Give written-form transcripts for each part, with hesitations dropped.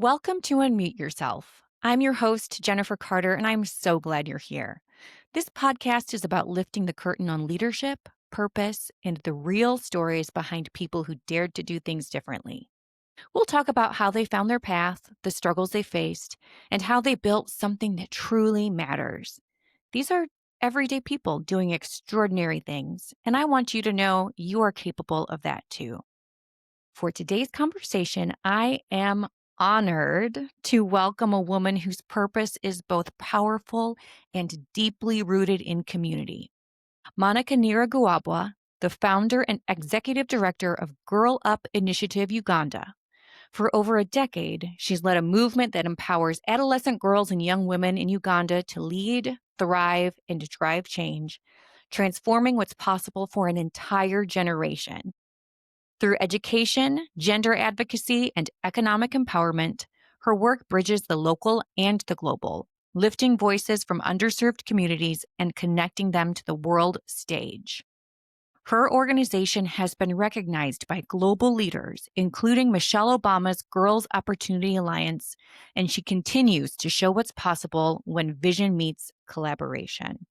Welcome to Unmute Yourself. I'm your host, Jennifer Carter, and I'm so glad you're here. This podcast is about lifting the curtain on leadership, purpose, and the real stories behind people who dared to do things differently. We'll talk about how they found their path, the struggles they faced, and how they built something that truly matters. These are everyday people doing extraordinary things, and I want you to know you are capable of that too. For today's conversation, I am honored to welcome a woman whose purpose is both powerful and deeply rooted in community. Monica Nyiraguhabwa, the founder and executive director of Girl Up Initiative Uganda. For over a decade, she's led a movement that empowers adolescent girls and young women in Uganda to lead, thrive, and drive change, transforming what's possible for an entire generation. Through education, gender advocacy, and economic empowerment, her work bridges the local and the global, lifting voices from underserved communities and connecting them to the world stage. Her organization has been recognized by global leaders, including Michelle Obama's Girls Opportunity Alliance, and she continues to show what's possible when vision meets collaboration.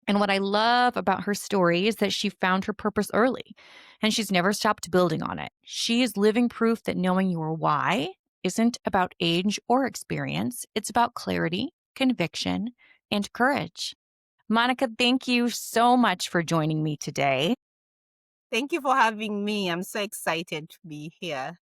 And what I love about her story is that she found her purpose early and she's never stopped building on it. She is living proof that knowing your why isn't about age or experience, it's about clarity, conviction, and courage. Monica, thank you so much for joining me today. Thank you for having me. I'm so excited to be here.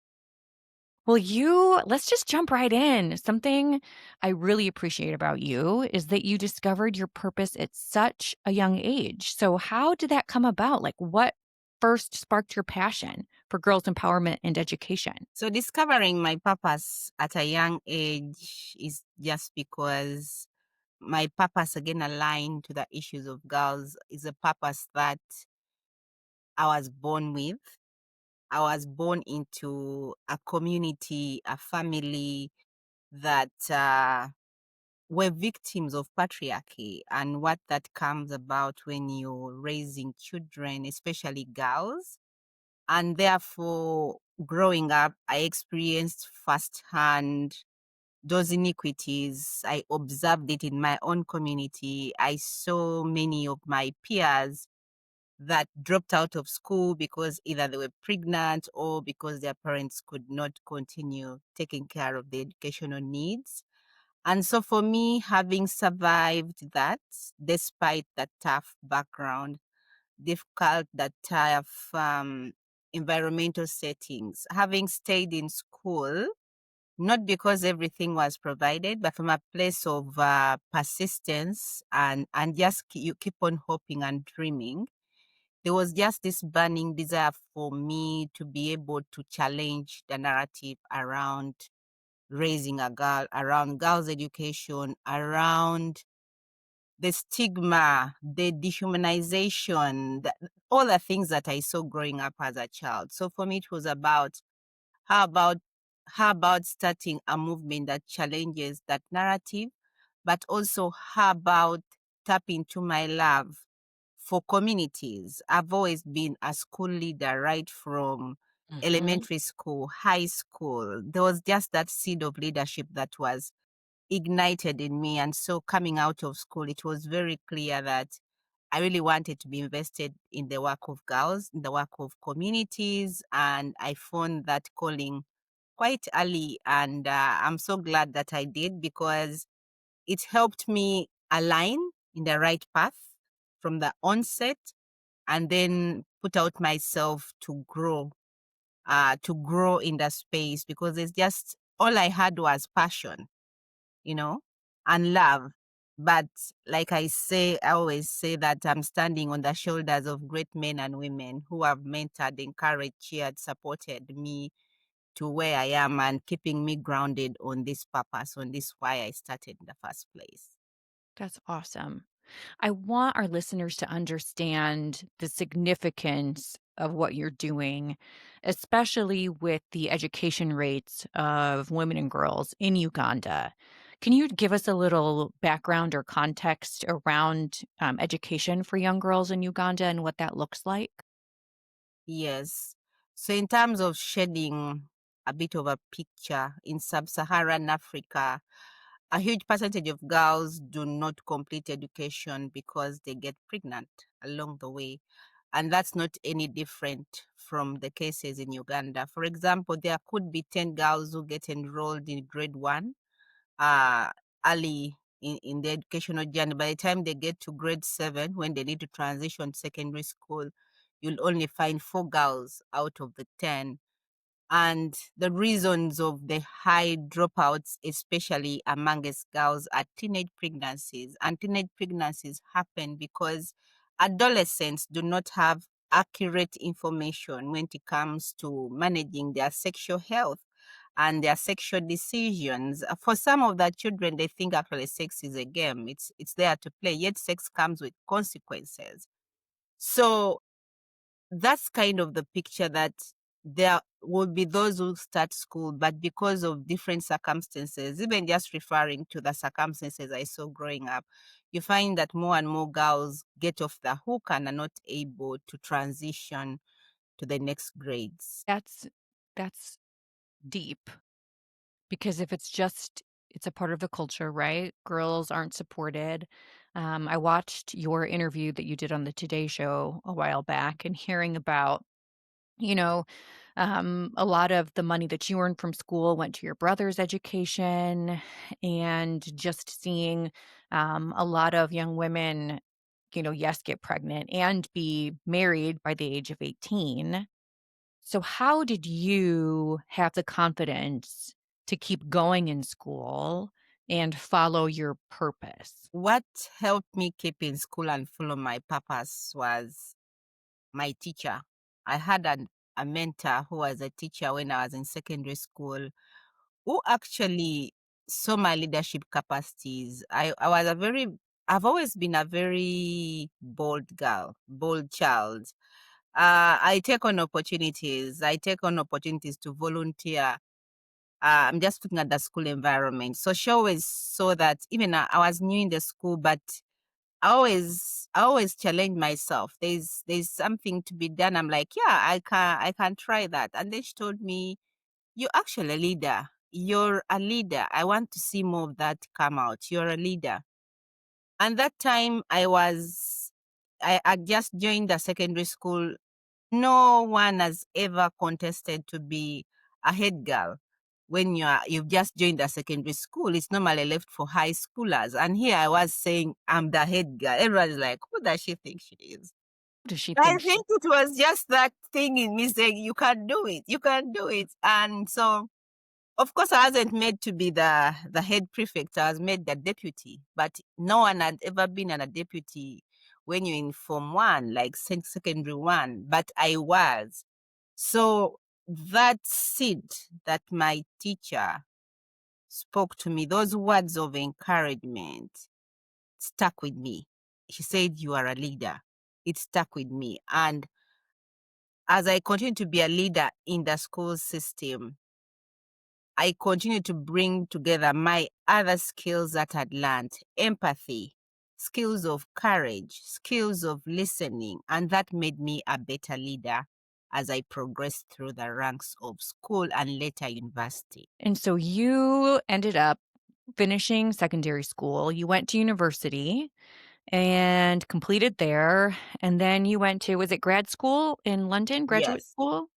Well, let's just jump right in. Something I really appreciate about you is that you discovered your purpose at such a young age. So, how did that come about? Like, what first sparked your passion for girls' empowerment and education? So, discovering my purpose at a young age is just because my purpose again aligned to the issues of girls is a purpose that I was born with. I was born into a community, a family that were victims of patriarchy and what that comes about when you're raising children, especially girls. And therefore, growing up, I experienced firsthand those iniquities. I observed it in my own community. I saw many of my peers that dropped out of school because either they were pregnant or because their parents could not continue taking care of their educational needs. And so for me, having survived that, despite that tough background, difficult, that tough environmental settings, having stayed in school, not because everything was provided, but from a place of persistence and just you keep on hoping and dreaming. There was just this burning desire for me to be able to challenge the narrative around raising a girl, around girls' education, around the stigma, the dehumanization, all the things that I saw growing up as a child. So for me, it was about how about how about starting a movement that challenges that narrative, but also how about tapping into my love for communities. I've always been a school leader right from Mhm. elementary school, high school. There was just that seed of leadership that was ignited in me. And so coming out of school, it was very clear that I really wanted to be invested in the work of girls, in the work of communities. And I found that calling quite early. And I'm so glad that I did because it helped me align in the right path from the onset and then put out myself to grow in the space because it's just all I had was passion, and love. But like I always say that I'm standing on the shoulders of great men and women who have mentored, encouraged, cheered, supported me to where I am and keeping me grounded on this purpose, on this why I started in the first place. That's awesome. I want our listeners to understand the significance of what you're doing, especially with the education rates of women and girls in Uganda. Can you give us a little background or context around education for young girls in Uganda and what that looks like? Yes. So in terms of shedding a bit of a picture. In sub-Saharan Africa, a huge percentage of girls do not complete education because they get pregnant along the way. And that's not any different from the cases in Uganda. For example, there could be 10 girls who get enrolled in grade one uh, early in the educational journey. By the time they get to grade seven, when they need to transition to secondary school, you'll only find 4 girls out of the 10. And the reasons of the high dropouts, especially amongst girls, are teenage pregnancies. And teenage pregnancies happen because adolescents do not have accurate information when it comes to managing their sexual health and their sexual decisions. For some of the children, they think actually sex is a game. It's there to play, yet sex comes with consequences. So that's kind of the picture, that there will be those who start school, but because of different circumstances, even just referring to the circumstances I saw growing up, you find that more and more girls get off the hook and are not able to transition to the next grades. That's deep because if it's a part of the culture, right? Girls aren't supported. I watched your interview that you did on the Today Show a while back and hearing about, you know, a lot of the money that you earned from school went to your brother's education, and just seeing a lot of young women, yes, get pregnant and be married by the age of 18. So, how did you have the confidence to keep going in school and follow your purpose? What helped me keep in school and follow my purpose was my teacher. I had a mentor who was a teacher when I was in secondary school, who actually saw my leadership capacities. I've always been a very bold girl, bold child. I take on opportunities. I take on opportunities to volunteer. I'm just looking at the school environment. So she always saw that, even I was new in the school, but I always challenge myself. There's something to be done. I'm like, yeah, I can try that. And then she told me, you're actually a leader. You're a leader. I want to see more of that come out. You're a leader. And that time I just joined the secondary school. No one has ever contested to be a head girl. When you've just joined the secondary school, it's normally left for high schoolers. And here I was saying I'm the head girl. Everyone's like, who does she think she is? Does she I think think it was just that thing in me saying, you can do it, you can do it. And so, of course, I wasn't made to be the head prefect. I was made the deputy, but no one had ever been a deputy when you're in Form 1, like secondary 1, but I was. So that seed that my teacher spoke to me, those words of encouragement, stuck with me. She said, you are a leader. It stuck with me. And as I continue to be a leader in the school system, I continue to bring together my other skills that I'd learned: empathy, skills of courage, skills of listening, and that made me a better leader as I progressed through the ranks of school and later university. And so you ended up finishing secondary school. You went to university and completed there. And then you went to, was it grad school in London, graduate Yes. school?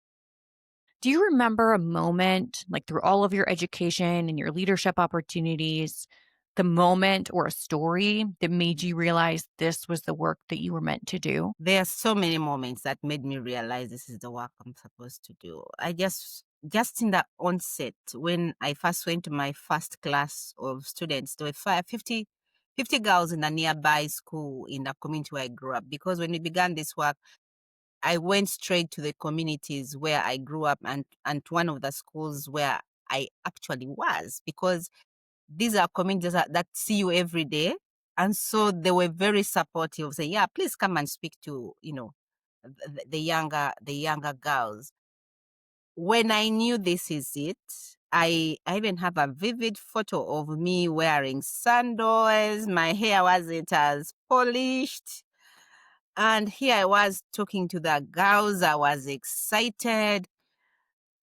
Do you remember a moment, like through all of your education and your leadership opportunities, the moment or a story that made you realize this was the work that you were meant to do? There are so many moments that made me realize this is the work I'm supposed to do. I just in the onset, when I first went to my first class of students, there were 50 girls in a nearby school in the community where I grew up. Because when we began this work, I went straight to the communities where I grew up, and to one of the schools where I actually was, because these are communities that see you every day. And so they were very supportive, say, yeah, please come and speak to, the younger girls. When I knew this is it, I even have a vivid photo of me wearing sandals. My hair wasn't as polished. And here I was talking to the girls. I was excited.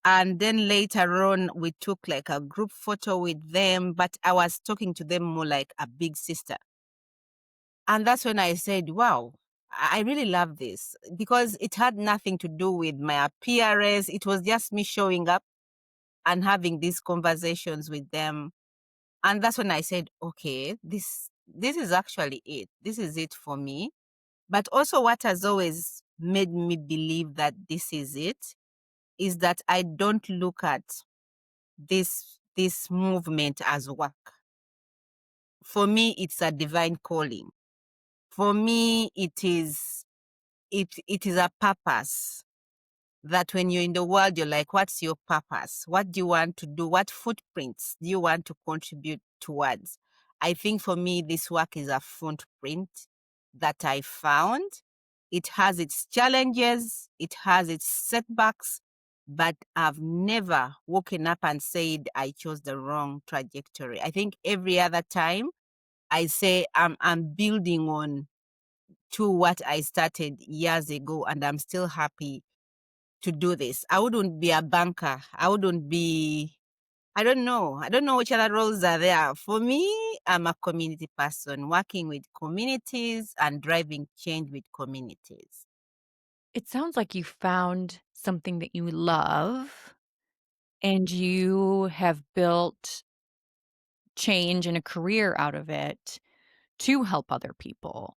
And then later on, we took like a group photo with them, but I was talking to them more like a big sister. And that's when I said, wow, I really love this, because it had nothing to do with my appearance. It was just me showing up and having these conversations with them. And that's when I said, okay, this is actually it. This is it for me. But also what has always made me believe that this is it is that I don't look at this movement as work. For me, it's a divine calling. For me, it is a purpose. That when you're in the world, you're like, what's your purpose? What do you want to do? What footprints do you want to contribute towards? I think for me, this work is a footprint that I found. It has its challenges, it has its setbacks, but I've never woken up and said I chose the wrong trajectory. I think every other time I say I'm building on to what I started years ago, and I'm still happy to do this. I wouldn't be a banker. I wouldn't be, I don't know. I don't know which other roles are there. For me, I'm a community person, working with communities and driving change with communities. It sounds like you found something that you love and you have built change and a career out of it to help other people.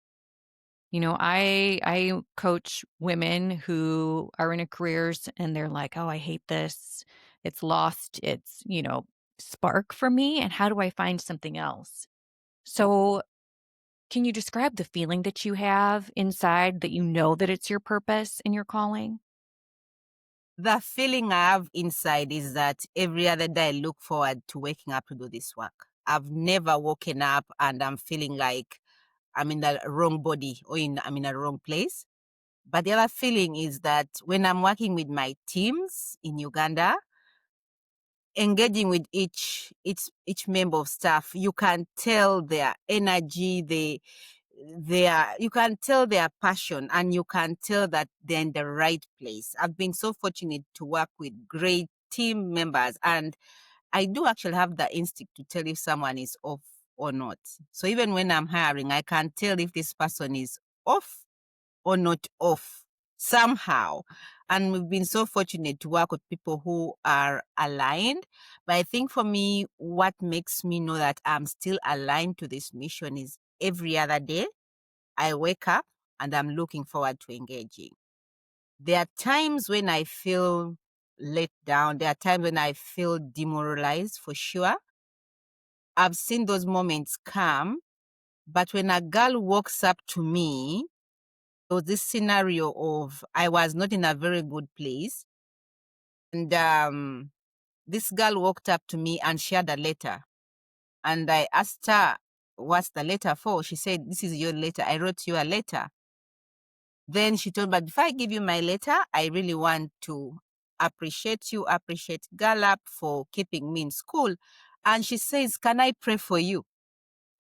I coach women who are in a careers and they're like, "Oh, I hate this. It's lost its, spark for me, and how do I find something else?" So, can you describe the feeling that you have inside that you know that it's your purpose and your calling? The feeling I have inside is that every other day I look forward to waking up to do this work. I've never woken up and I'm feeling like I'm in the wrong body or I'm in a wrong place. But the other feeling is that when I'm working with my teams in Uganda, engaging with each member of staff, you can tell their energy, you can tell their passion, and you can tell that they're in the right place. I've been so fortunate to work with great team members, and I do actually have the instinct to tell if someone is off or not. So even when I'm hiring, I can tell if this person is off or not off somehow. And we've been so fortunate to work with people who are aligned. But I think for me, what makes me know that I'm still aligned to this mission is every other day I wake up and I'm looking forward to engaging. There are times when I feel let down. There are times when I feel demoralized, for sure. I've seen those moments come. But when a girl walks up to me, there was this scenario of I was not in a very good place. And this girl walked up to me and shared a letter. And I asked her, what's the letter for? She said, this is your letter. I wrote you a letter. Then she told me, but before I give you my letter, I really want to appreciate Gallup for keeping me in school. And she says, can I pray for you?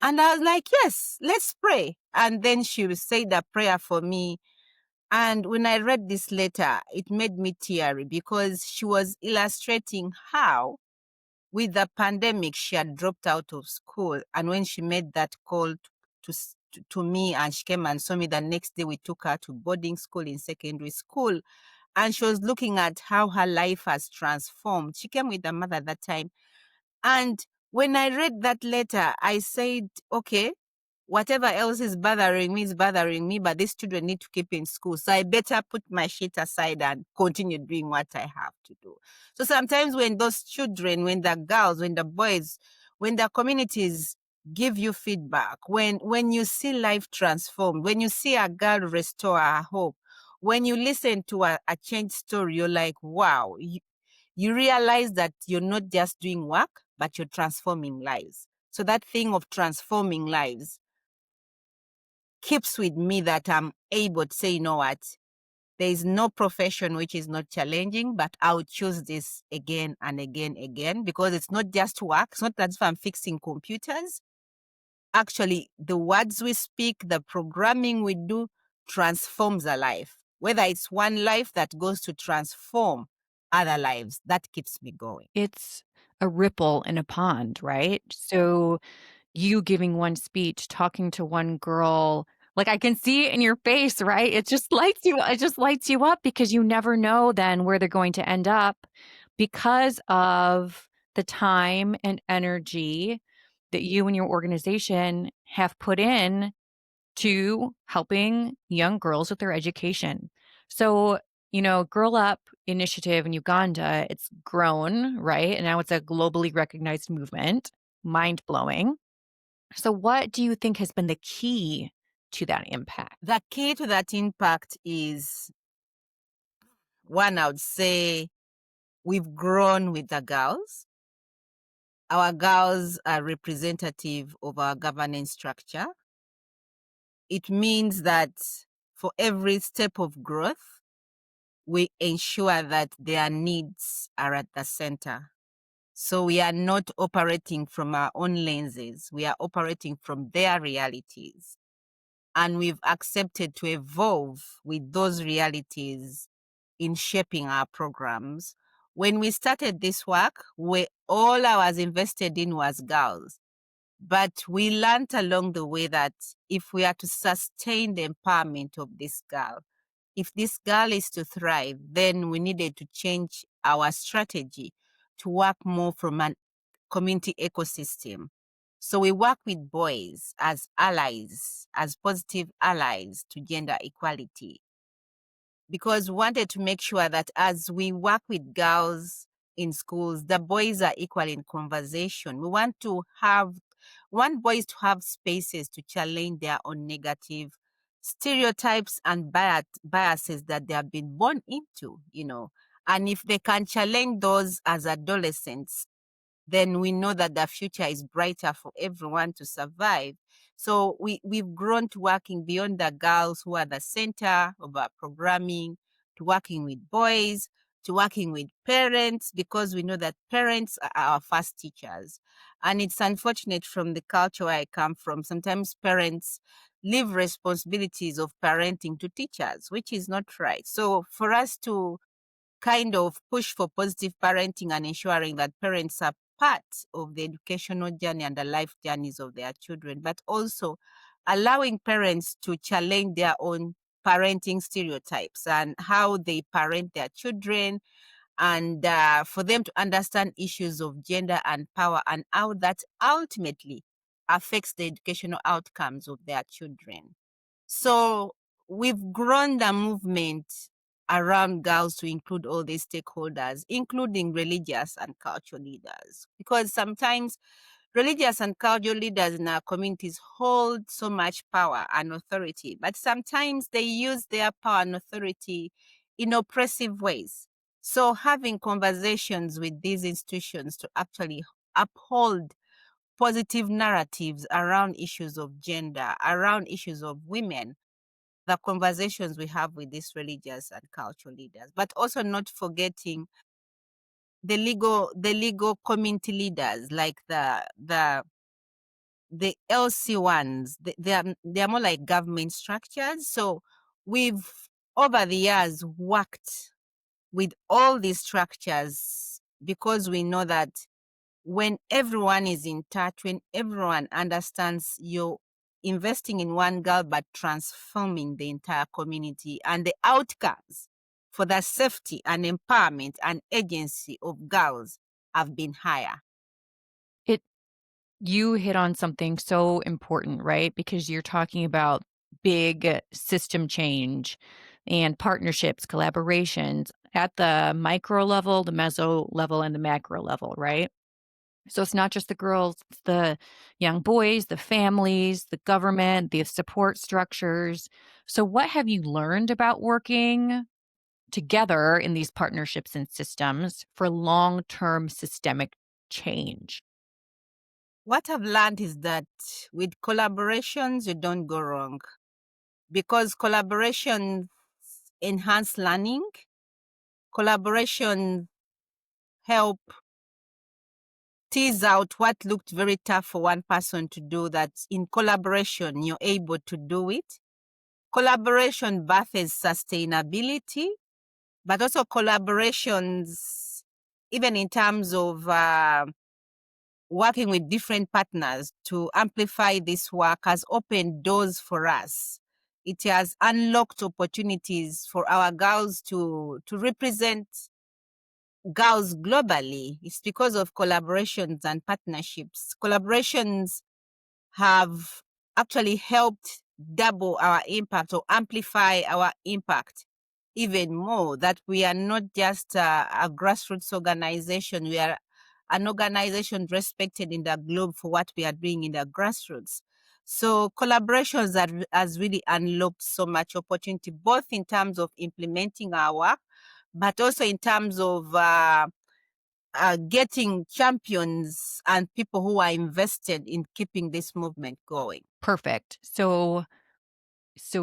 And I was like, yes, let's pray. And then she said a prayer for me. And when I read this letter, it made me teary because she was illustrating how, with the pandemic, she had dropped out of school. And when she made that call to me and she came and saw me the next day, we took her to boarding school in secondary school. And she was looking at how her life has transformed. She came with her mother at that time. And when I read that letter, I said, okay, whatever else is bothering me, but these children need to keep in school. So I better put my shit aside and continue doing what I have to do. So sometimes when those children, when the girls, when the boys, when the communities give you feedback, when you see life transformed, when you see a girl restore her hope, when you listen to a change story, you're like, wow, you realize that you're not just doing work, but you're transforming lives. So that thing of transforming lives keeps with me, that I'm able to say, you know what, there is no profession which is not challenging, but I'll choose this again and again, because it's not just work. It's not as if I'm fixing computers. Actually, the words we speak, the programming we do transforms a life, whether it's one life that goes to transform other lives. That keeps me going. It's a ripple in a pond, right? So you giving one speech, talking to one girl, like, I can see it in your face, right? It just lights you up because you never know then where they're going to end up because of the time and energy that you and your organization have put in to helping young girls with their education. So, Girl Up initiative in Uganda, it's grown, right? And now it's a globally recognized movement. Mind blowing. So, what do you think has been the key to that impact? The key to that impact is one, I would say we've grown with the girls. Our girls are representative of our governance structure. It means that for every step of growth, we ensure that their needs are at the center. So we are not operating from our own lenses, we are operating from their realities. And we've accepted to evolve with those realities in shaping our programs. When we started this work, all I was invested in was girls. But we learned along the way that if we are to sustain the empowerment of this girl, if this girl is to thrive, then we needed to change our strategy to work more from an community ecosystem. So we work with boys as allies, as positive allies to gender equality, because we wanted to make sure that as we work with girls in schools, the boys are equal in conversation. We want boys to have spaces to challenge their own negative stereotypes and biases that they have been born into. And if they can challenge those as adolescents, then we know that the future is brighter for everyone to survive. So we've grown to working beyond the girls who are the center of our programming, to working with boys, to working with parents, because we know that parents are our first teachers. And it's unfortunate from the culture where I come from, sometimes parents leave responsibilities of parenting to teachers, which is not right. So for us to kind of push for positive parenting and ensuring that parents are part of the educational journey and the life journeys of their children, but also allowing parents to challenge their own parenting stereotypes and how they parent their children, and for them to understand issues of gender and power and how that ultimately affects the educational outcomes of their children. So we've grown the movement around girls to include all these stakeholders, including religious and cultural leaders, because sometimes religious and cultural leaders in our communities hold so much power and authority, but sometimes they use their power and authority in oppressive ways. So having conversations with these institutions to actually uphold positive narratives around issues of gender, around issues of women, the conversations we have with these religious and cultural leaders, but also not forgetting the legal community leaders, like the LC ones. They are more like government structures. So we've over the years worked with all these structures because we know that when everyone is in touch, when everyone understands, you're investing in one girl but transforming the entire community, and the outcomes for the safety and empowerment and agency of girls have been higher. It You hit on something so important, right? Because you're talking about big system change and partnerships, collaborations at the micro level, the meso level, and the macro level, right? So it's not just the girls, it's the young boys, the families, the government, the support structures. So, what have you learned about working together in these partnerships and systems for long term systemic change? What I've learned is that with collaborations, you don't go wrong, because collaboration enhance learning, collaboration help tease out what looked very tough for one person to do, that in collaboration you're able to do it. Collaboration births sustainability, but also collaborations, even in terms of working with different partners to amplify this work, has opened doors for us. It has unlocked opportunities for our girls to represent girls globally. It's because of collaborations and partnerships. Collaborations have actually helped double our impact or amplify our impact even more, that we are not just a grassroots organization. We are an organization respected in the globe for what we are doing in the grassroots. So collaborations has really unlocked so much opportunity, both in terms of implementing our work, but also in terms of getting champions and people who are invested in keeping this movement going. Perfect. So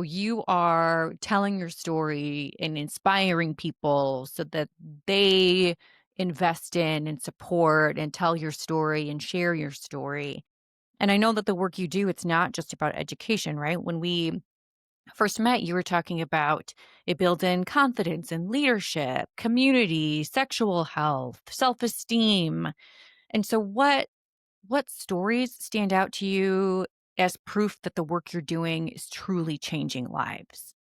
you are telling your story and inspiring people so that they invest in and support and tell your story and share your story. And I know that the work you do, it's not just about education, right? When we first met, you were talking about it builds in confidence and leadership, community, sexual health, self-esteem. And so what stories stand out to you as proof that the work you're doing is truly changing lives?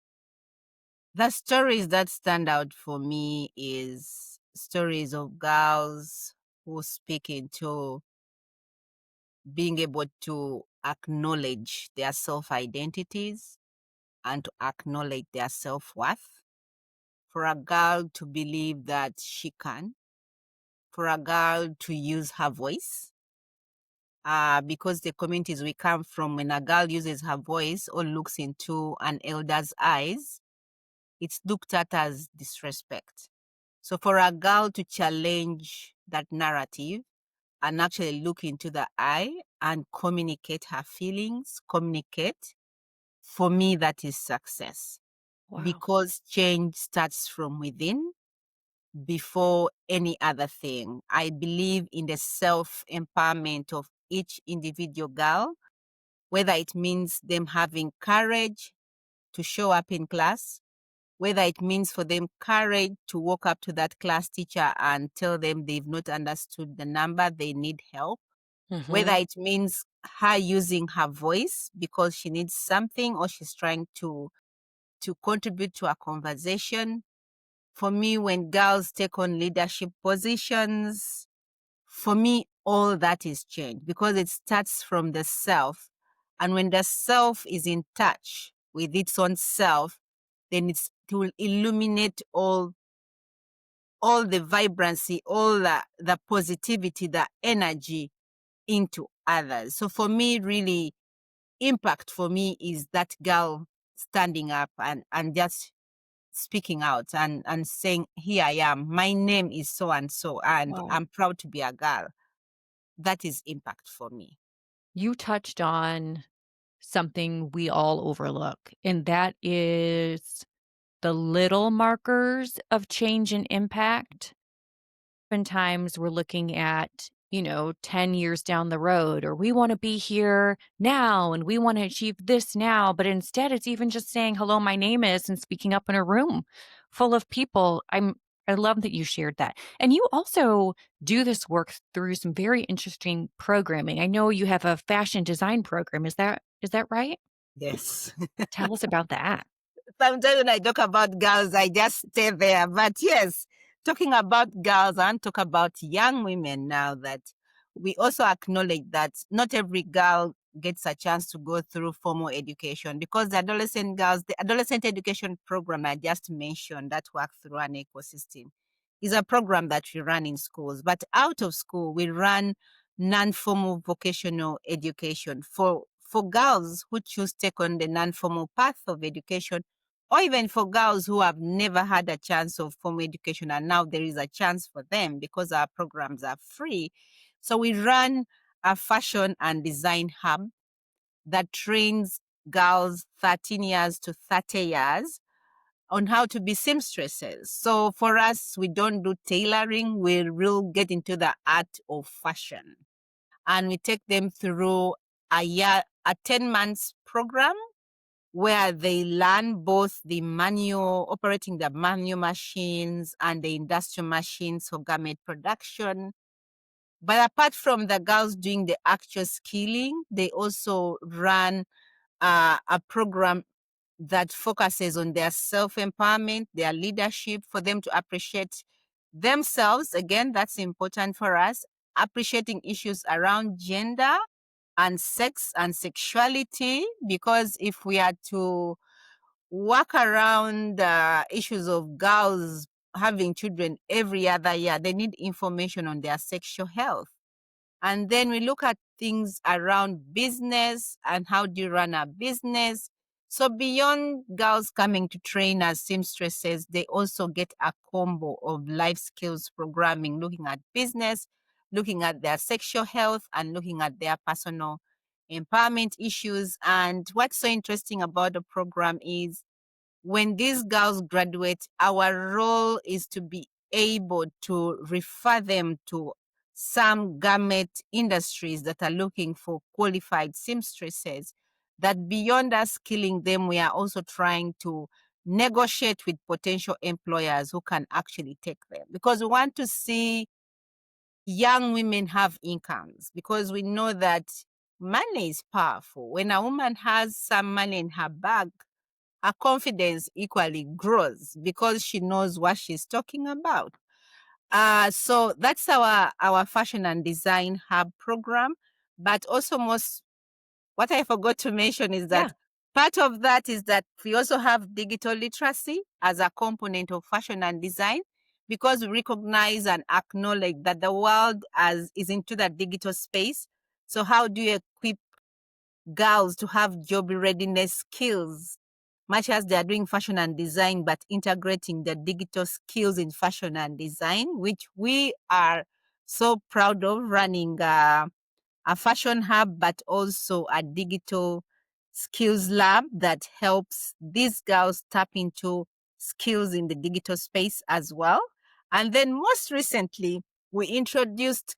The stories that stand out for me is stories of girls who speak into being able to acknowledge their self identities and to acknowledge their self worth. For a girl to believe that she can, for a girl to use her voice, because the communities we come from, when a girl uses her voice or looks into an elder's eyes, it's looked at as disrespect. So for a girl to challenge that narrative and actually look into the eye and communicate her feelings, communicate, for me, that is success. Wow. Because change starts from within before any other thing. I believe in the self-empowerment of each individual girl, whether it means them having courage to show up in class, whether it means for them courage to walk up to that class teacher and tell them they've not understood the number, they need help, whether Mhm. it means her using her voice because she needs something or she's trying to contribute to a conversation. For me, when girls take on leadership positions, for me, all that is change because it starts from the self. And when the self is in touch with its own self, then it will illuminate all the vibrancy, all the positivity, the energy into others. So for me, really, impact for me is that girl standing up and just speaking out and saying, here I am, my name is so and so, and Wow. I'm proud to be a girl. That is impact for me. You touched on something we all overlook, and that is the little markers of change and impact. Oftentimes we're looking at, 10 years down the road, or we want to be here now and we want to achieve this now. But instead, it's even just saying, hello, my name is, and speaking up in a room full of people. I love that you shared that. And you also do this work through some very interesting programming. I know you have a fashion design program. Is that right? Yes. Tell us about that. Sometimes when I talk about girls, I just stay there. But yes, talking about girls and talk about young women now, that we also acknowledge that not every girl gets a chance to go through formal education, because the adolescent education program I just mentioned that work through an ecosystem is a program that we run in schools. But out of school, we run non-formal vocational education for girls who choose to take on the non-formal path of education, or even for girls who have never had a chance of formal education and now there is a chance for them because our programs are free. So we run a fashion and design hub that trains girls 13 years to 30 years on how to be seamstresses. So for us, we don't do tailoring, we will get into the art of fashion. And we take them through a 10 months program where they learn both the manual, operating the manual machines and the industrial machines for garment production. But apart from the girls doing the actual skilling, they also run a program that focuses on their self-empowerment, their leadership, for them to appreciate themselves. Again, that's important for us. Appreciating issues around gender and sex and sexuality, because if we are to work around issues of girls having children every other year, they need information on their sexual health. And then we look at things around business and how do you run a business. So beyond girls coming to train as seamstresses, they also get a combo of life skills programming, looking at business, looking at their sexual health, and looking at their personal empowerment issues. And what's so interesting about the program is when these girls graduate, our role is to be able to refer them to some garment industries that are looking for qualified seamstresses, that beyond us skilling them, we are also trying to negotiate with potential employers who can actually take them. Because we want to see young women have incomes, because we know that money is powerful. When a woman has some money in her bag, her confidence equally grows because she knows what she's talking about. So that's our fashion and design hub program. But also what I forgot to mention is that part of that is that we also have digital literacy as a component of fashion and design, because we recognize and acknowledge that the world is into that digital space. So how do you equip girls to have job readiness skills, much as they are doing fashion and design, but integrating the digital skills in fashion and design, which we are so proud of, running a fashion hub, but also a digital skills lab that helps these girls tap into skills in the digital space as well. And then most recently, we introduced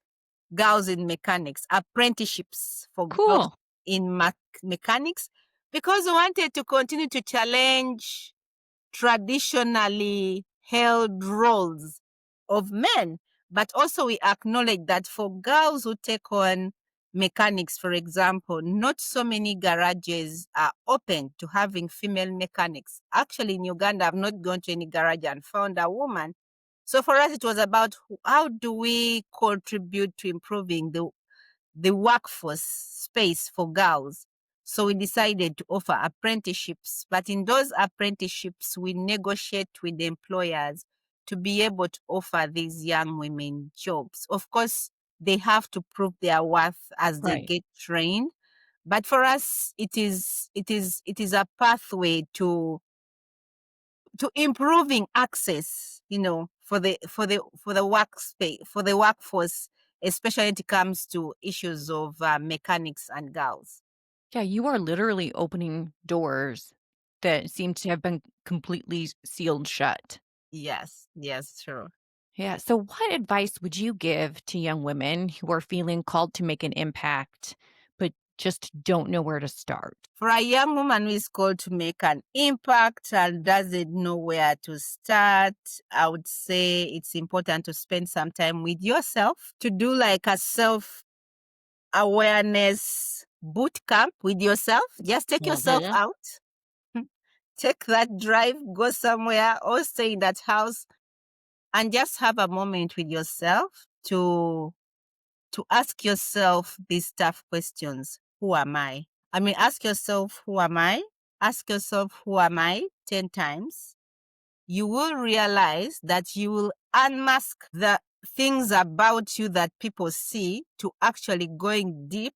girls in mechanics, apprenticeships for girls Cool. in mechanics, because we wanted to continue to challenge traditionally held roles of men. But also we acknowledge that for girls who take on mechanics, for example, not so many garages are open to having female mechanics. Actually, in Uganda, I've not gone to any garage and found a woman. So for us, it was about how do we contribute to improving the workforce space for girls. So we decided to offer apprenticeships. But in those apprenticeships, we negotiate with the employers to be able to offer these young women jobs. Of course, they have to prove their worth as they Right. get trained. But for us, it is a pathway to improving access, for the workspace, for the workforce, especially when it comes to issues of mechanics and girls. Yeah, you are literally opening doors that seem to have been completely sealed shut. Yes, yes, true. Yeah. So, what advice would you give to young women who are feeling called to make an impact, but just don't know where to start? For a young woman who is called to make an impact and doesn't know where to start, I would say it's important to spend some time with yourself, to do like a self awareness boot camp with yourself. Just take yourself Mhm. out, take that drive, go somewhere, or stay in that house and just have a moment with yourself to ask yourself these tough questions. Who am I? I mean, ask yourself, who am I? Ask yourself, who am I? 10 times. You will realize that you will unmask the things about you that people see, to actually going deep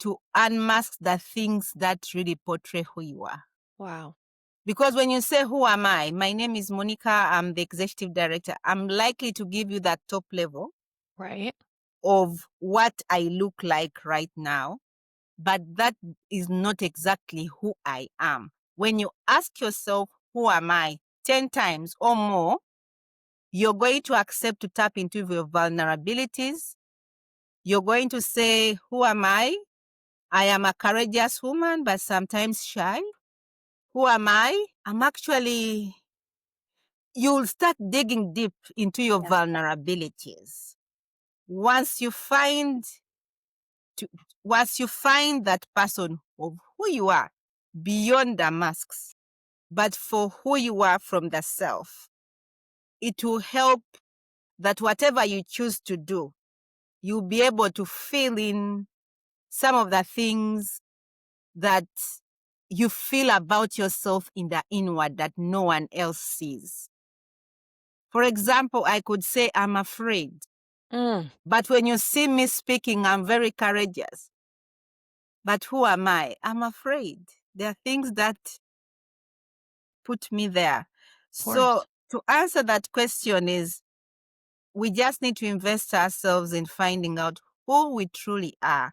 to unmask the things that really portray who you are. Wow. Because when you say, who am I? My name is Monica, I'm the executive director. I'm likely to give you that top level Right. of what I look like right now, but that is not exactly who I am. When you ask yourself, who am I, 10 times or more, you're going to accept to tap into your vulnerabilities. You're going to say, who am I? I am a courageous woman, but sometimes shy. Who am I? I'm actually, you'll start digging deep into your Yeah. vulnerabilities. Once you find to, once you find that person of who you are beyond the masks, but for who you are from the self, it will help that whatever you choose to do, you'll be able to fill in some of the things that you feel about yourself in the inward that no one else sees. For example, I could say I'm afraid, Mm, but when you see me speaking, I'm very courageous. But who am I? I'm afraid. There are things that put me there. of So course. to answer that question is we just need to invest ourselves in finding out who we truly are.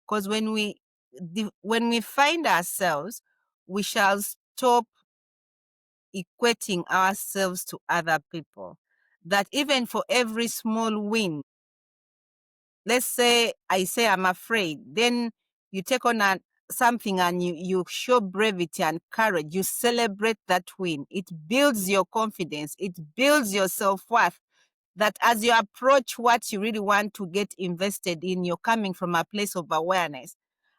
Because when we find ourselves, we shall stop equating ourselves to other people. That even for every small win, let's say I say I'm afraid, then you take on something and you show brevity and courage. You celebrate that win. It builds your confidence. It builds your self-worth. That as you approach what you really want to get invested in, you're coming from a place of awareness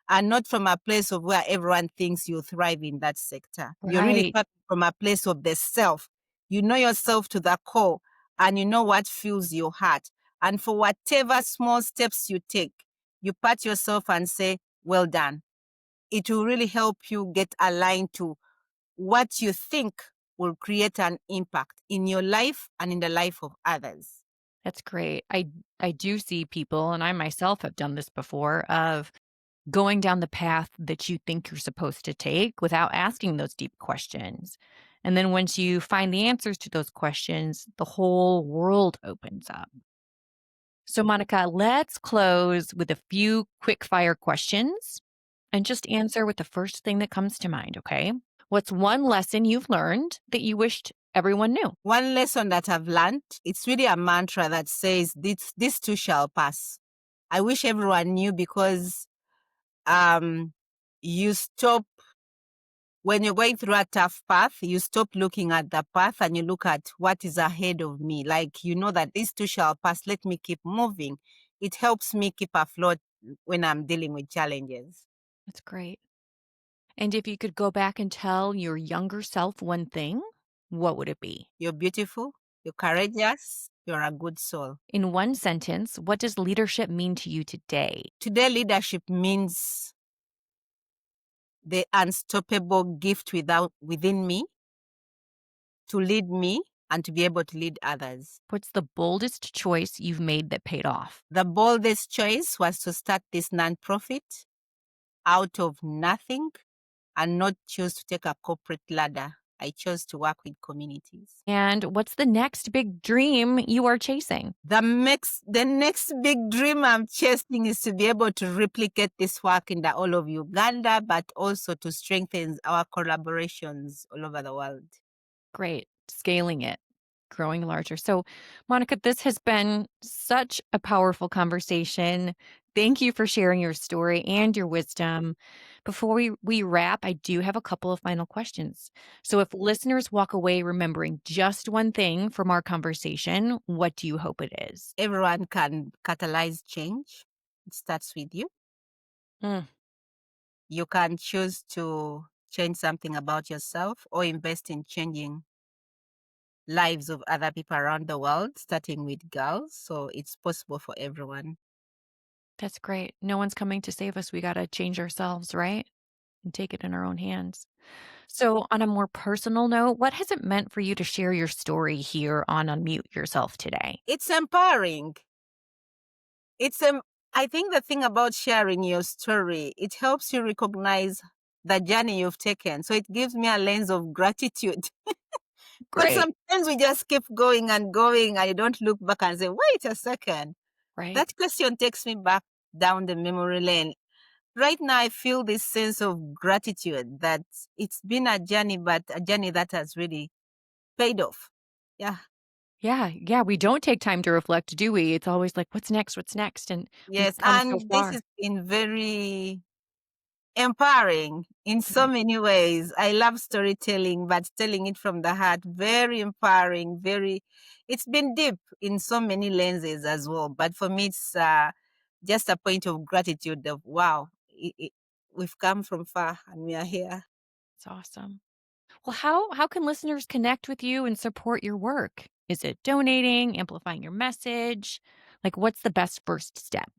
and not from a place of where everyone thinks you thrive in that sector. You're really Right. coming from a place of the self. You know yourself to the core and you know what fills your heart. And for whatever small steps you take, you pat yourself and say, well done. It will really help you get aligned to what you think will create an impact in your life and in the life of others. That's great. I do see people, and I myself have done this before, of going down the path that you think you're supposed to take without asking those deep questions. And then once you find the answers to those questions, the whole world opens up. So, Monica, let's close with a few quick fire questions and just answer with the first thing that comes to mind, okay? What's one lesson you've learned that you wished everyone knew? One lesson that I've learned, it's really a mantra that says, this too shall pass. I wish everyone knew because you stop, when you're going through a tough path, you stop looking at the path and you look at what is ahead of me. Like, you know that this too shall pass. Let me keep moving. It helps me keep afloat when I'm dealing with challenges. That's great. And if you could go back and tell your younger self one thing, what would it be? You're beautiful. You're courageous. You're a good soul. In one sentence, what does leadership mean to you today? Today, leadership means the unstoppable gift within me to lead me and to be able to lead others. What's the boldest choice you've made that paid off? The boldest choice was to start this nonprofit out of nothing and not choose to take a corporate ladder. I chose to work with communities. And what's the next big dream you are chasing? The next big dream I'm chasing is to be able to replicate this work in the whole of Uganda, but also to strengthen our collaborations all over the world. Great. Scaling it, growing larger. So, Monica, this has been such a powerful conversation. Thank you for sharing your story and your wisdom. Before we wrap, I do have a couple of final questions. So, if listeners walk away remembering just one thing from our conversation, what do you hope it is? Everyone can catalyze change. It starts with you. Mm, You can choose to change something about yourself or invest in changing lives of other people around the world, starting with girls. So it's possible for everyone. that's great. No one's coming to save us. We got to change ourselves, right? And take it in our own hands. So, on a more personal note, what has it meant for you to share your story here on Unmute Yourself today? It's empowering. It's I think the thing about sharing your story, it helps you recognize the journey you've taken. So it gives me a lens of gratitude. Because Great. sometimes we just keep going and going and you don't look back and say, wait a second. Right. That question takes me back down the memory lane. Right now, I feel this sense of gratitude that it's been a journey, but a journey that has really paid off. Yeah. Yeah. Yeah. We don't take time to reflect, do we? It's always like, what's next? What's next? And we've Yes. come so And this far. has been very empowering in so Good. many ways. I love storytelling, but telling it from the heart, very empowering, it's been deep in so many lenses as well. But for me, it's just a point of gratitude of, wow, we've come from far and we are here. It's awesome. Well, how can listeners connect with you and support your work? Is it donating, amplifying your message? Like, what's the best first step?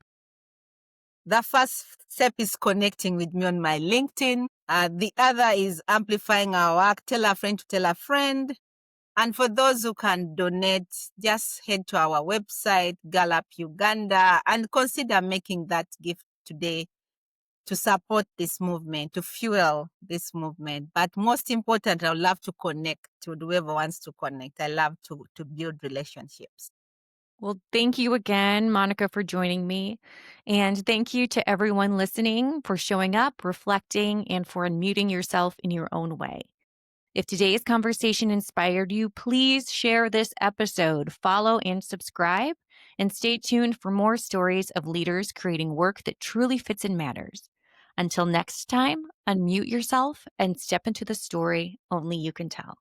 The first step is connecting with me on my LinkedIn. The other is amplifying our work, tell a friend to tell a friend. And for those who can donate, just head to our website, Gallup Uganda, and consider making that gift today to support this movement, to fuel this movement. But most important, I would love to connect to whoever wants to connect. I love to build relationships. Well, thank you again, Monica, for joining me. And thank you to everyone listening for showing up, reflecting, and for unmuting yourself in your own way. If today's conversation inspired you, please share this episode, follow and subscribe, and stay tuned for more stories of leaders creating work that truly fits and matters. Until next time, unmute yourself and step into the story only you can tell.